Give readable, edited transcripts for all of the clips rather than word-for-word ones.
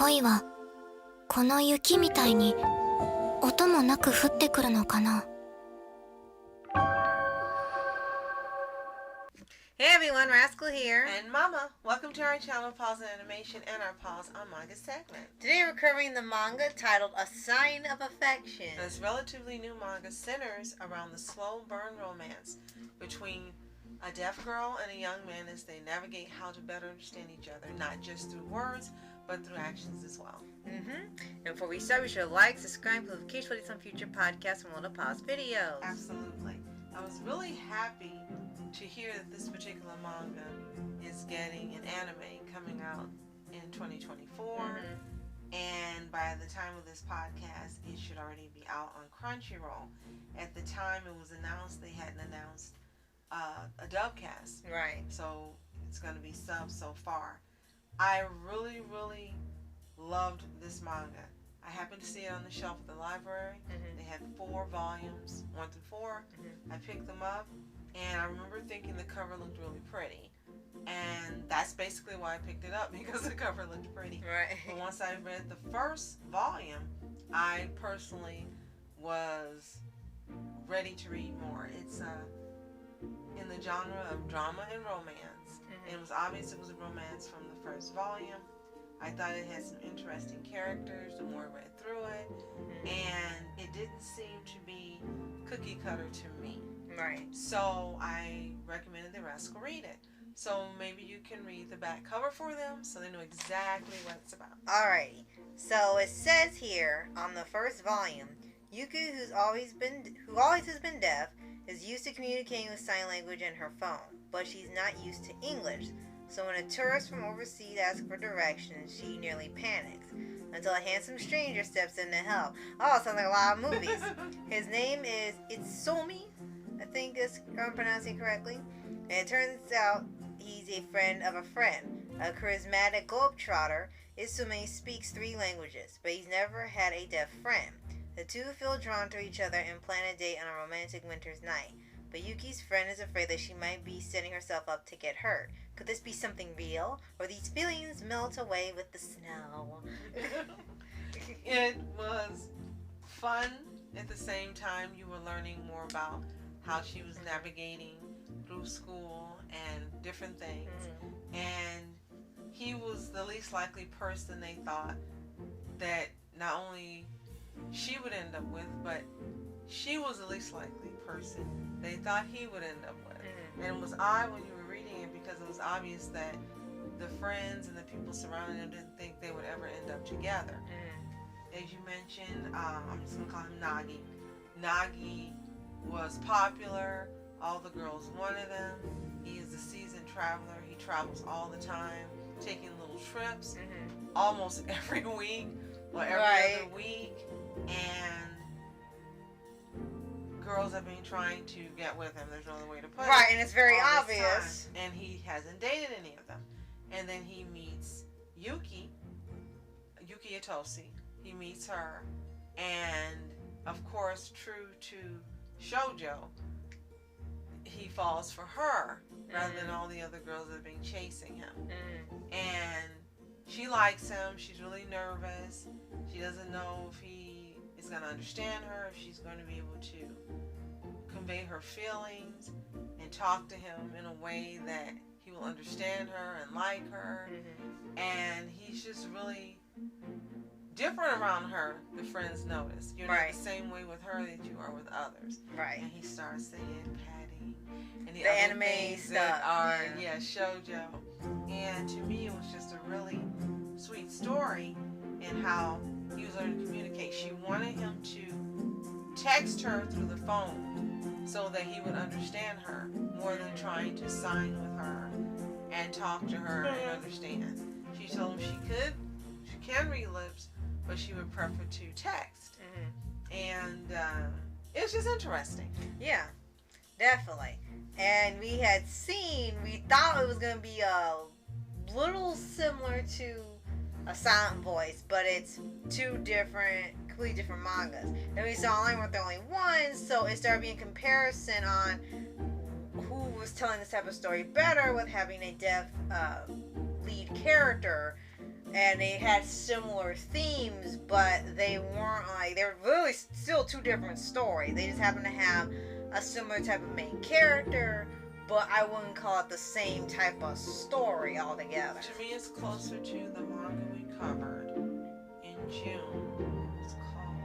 恋はこの雪みたいに音もなく降ってくるのかな。 Hey everyone, Rascal here. And Mama, welcome to our channel, Paws On Animation, and our Paws On Manga segment. Today we're covering the manga titled A Sign of Affection. This relatively new manga centers around the slow burn romance between a deaf girl and a young man as they navigate how to better understand each other, not just through words, but through actions as well. And before we start, be sure to like, subscribe, and notifications for some future podcasts and little pause videos. Absolutely. I was really happy to hear that this particular manga is getting an anime coming out in 2024. And by the time of this podcast, it should already be out on Crunchyroll. At the time it was announced, they hadn't announced a dub cast. Right. So it's going to be subbed so far. I really, really loved this manga. I happened to see it on the shelf at the library. They had 4 volumes, 1 through 4. I picked them up, and I remember thinking the cover looked really pretty. And that's basically why I picked it up, because the cover looked pretty. Right. But once I read the first volume, I personally was ready to read more. It's in the genre of drama and romance. And it was obvious it was a romance from the first volume. I thought it had some interesting characters the more I read through it. And it didn't seem to be cookie cutter to me. Right. So I recommended the Rascal read it. So maybe you can read the back cover for them so they know exactly what it's about. Alrighty. So it says here on the first volume, Yuki, who always has been deaf, is used to communicating with sign language in her phone, but she's not used to English. So when a tourist from overseas asks for directions, she nearly panics until a handsome stranger steps in to help. Oh, sounds like a lot of movies. His name is Itsuomi, I think I'm pronouncing it correctly. And it turns out he's a friend of a friend. A charismatic globetrotter, Itsuomi speaks 3 languages, but he's never had a deaf friend. The two feel drawn to each other and plan a date on a romantic winter's night. But Yuki's friend is afraid that she might be setting herself up to get hurt. Could this be something real? Or these feelings melt away with the snow? It was fun. At the same time, you were learning more about how she was navigating through school and different things. And he was the least likely person they thought that not only she would end up with, but she was the least likely person they thought he would end up with. And it was odd when you were reading it because it was obvious that the friends and the people surrounding them didn't think they would ever end up together. As you mentioned, I'm just going to call him Nagi. Nagi was popular. All the girls wanted him. He is a seasoned traveler. He travels all the time, taking little trips almost every week or every other week. And girls have been trying to get with him. There's no other way to put it. Right, and it's very obvious. And he hasn't dated any of them. And then he meets Yuki Itosi. He meets her. And, of course, true to shoujo, he falls for her rather than all the other girls that have been chasing him. And she likes him. She's really nervous. She doesn't know if he is going to understand her, if she's going to be able to convey her feelings and talk to him in a way that he will understand her and like her. And he's just really different around her, the friends notice. You're not the same way with her that you are with others. Right. And he starts saying patting and the anime things stuff that are shoujo. And to me it was just a really sweet story in how he was learning to communicate. She wanted him to text her through the phone so that he would understand her more than trying to sign with her and talk to her and understand. She told him she can read lips, but she would prefer to text. And it's just interesting. Yeah, definitely. And we thought it was going to be a little similar to a Silent Voice, but it's 2 completely different mangas. And we saw online with the only one, so it started being a comparison on who was telling this type of story better with having a deaf lead character and they had similar themes, but they weren't like, they're really still two different stories. They just happen to have a similar type of main character, but I wouldn't call it the same type of story altogether. To me, it's closer to the manga we covered in June. It's called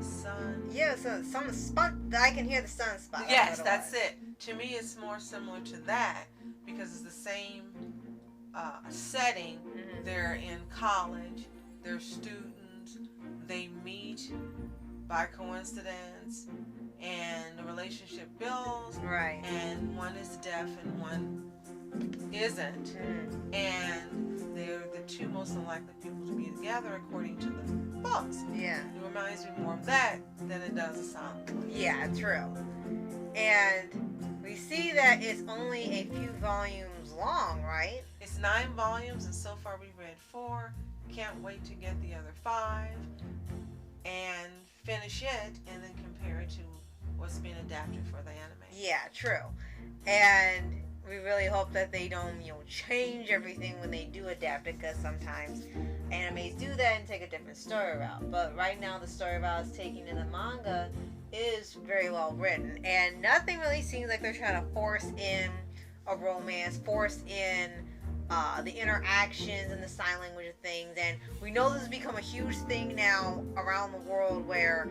Sun. Yeah, so some spot. I can hear the sunspot. Yes, that's it. To me, it's more similar to that because it's the same setting. Mm-hmm. They're in college. They're students. They meet by coincidence, and the relationship builds. Right. And one is deaf and one isn't. Mm-hmm. And they're the two most unlikely people to be together according to the books. Yeah. It reminds me more of that than it does of Silent Voice. Yeah, true. And we see that it's only a few volumes long, right? It's 9 volumes, and so far we've read 4. Can't wait to get the other 5 and finish it, and then compare it to what's been adapted for the anime. Yeah, true. And we really hope that they don't, change everything when they do adapt it, because sometimes animes do that and take a different story route. But right now, the story route it's taking in the manga is very well written, and nothing really seems like they're trying to force in a romance, force in the interactions and the sign language of things. And we know this has become a huge thing now around the world, where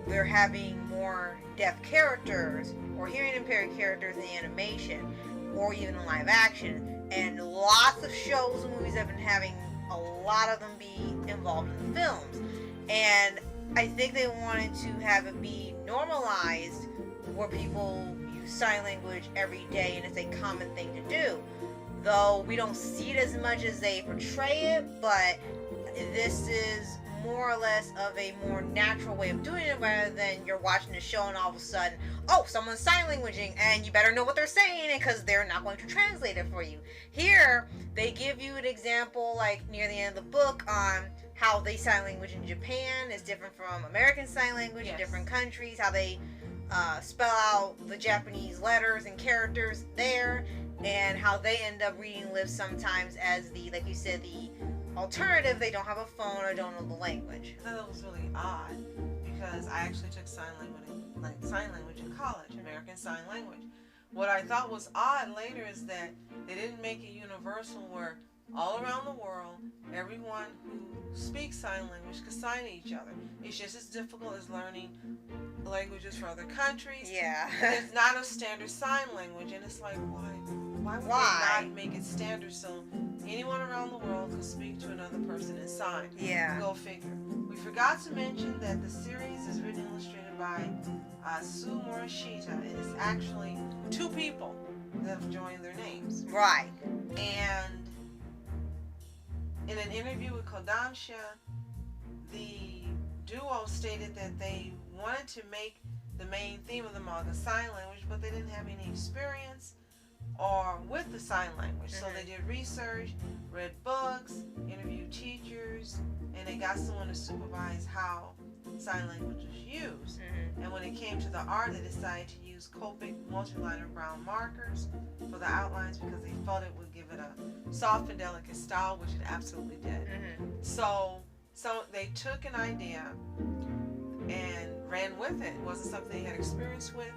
they're having more deaf characters or hearing impaired characters in the animation or even in live action, and lots of shows and movies have been having a lot of them be involved in the films. And I think they wanted to have it be normalized where people use sign language every day and it's a common thing to do. Though we don't see it as much as they portray it, but this is more or less of a more natural way of doing it, rather than you're watching a show and all of a sudden, oh, someone's sign languaging and you better know what they're saying because they're not going to translate it for you. Here, they give you an example like near the end of the book on how they sign language in Japan is different from American Sign Language in different countries, how they spell out the Japanese letters and characters there, and how they end up reading lips sometimes as the, like you said, the alternative. They don't have a phone or don't know the language. I thought that was really odd because I actually took sign language in college, American Sign Language. What I thought was odd later is that they didn't make it universal where all around the world, everyone who speaks sign language could sign to each other. It's just as difficult as learning languages for other countries. Yeah. It's not a standard sign language, and it's like, why would they not make it standard so anyone around the world could speak to another person in sign? Yeah. Go figure. We forgot to mention that the series is written and illustrated by Sue Morishita, and it's actually 2 people that have joined their names. Right. And in an interview with Kodansha, the duo stated that they wanted to make the main theme of the manga sign language, but they didn't have any experience or with the sign language. So they did research, read books, interviewed teachers, and they got someone to supervise how sign language was used. And when it came to the art, they decided to use Copic multi-liner brown markers for the outlines because they felt it would give it a soft and delicate style, which it absolutely did. So they took an idea and ran with it. It wasn't something they had experience with,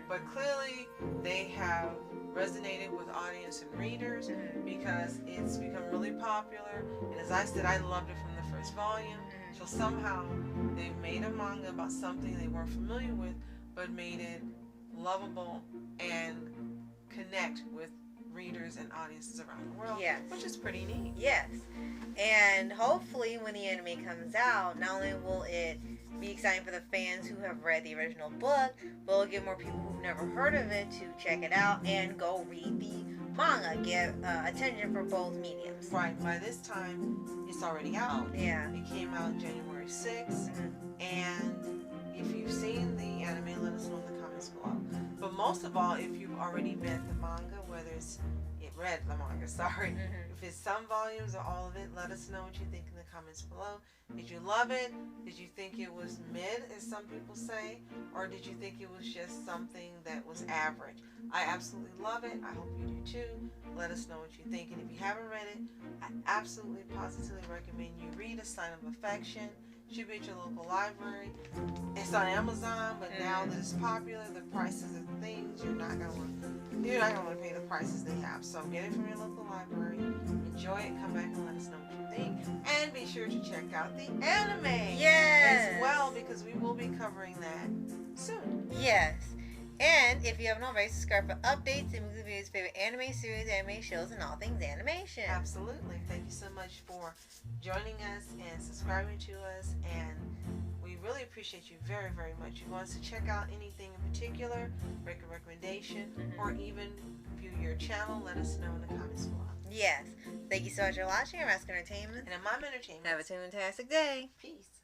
but clearly they have resonated with audience and readers because it's become really popular. And as I said, I loved it from the first volume. So somehow they made a manga about something they weren't familiar with, but made it lovable and connect with readers and audiences around the world, which is pretty neat. Yes. And hopefully when the anime comes out, not only will it be exciting for the fans who have read the original book, but it'll get more people who've never heard of it to check it out and go read the manga, get attention for both mediums. Right. By this time, it's already out. Yeah. It came out January 6th. And if you've seen the anime, let us know in the comments below. But most of all, if you've already read the manga, whether it's read the manga, sorry. Mhm. If it's some volumes or all of it, let us know what you think in the comments below. Did you love it? Did you think it was mid, as some people say? Or did you think it was just something that was average? I absolutely love it. I hope you do too. Let us know what you think. And if you haven't read it, I absolutely positively recommend you read A Sign of Affection. Should be at your local library. It's on Amazon, but now that it's popular, the prices of things you're not gonna want to pay the prices they have. So get it from your local library. Enjoy it. Come back and let us know what you think. And be sure to check out the anime Yes. as well, because we will be covering that soon. Yes. And if you haven't already, subscribe for updates and movie reviews, favorite anime series, anime shows, and all things animation. Absolutely. Thank you so much for joining us and subscribing to us. And we really appreciate you very, very much. If you want us to check out anything in particular, make a recommendation, or even view your channel, let us know in the comments below. Yes. Thank you so much for watching. I'm Ask Entertainment. And in my entertainment, Have a fantastic day. peace.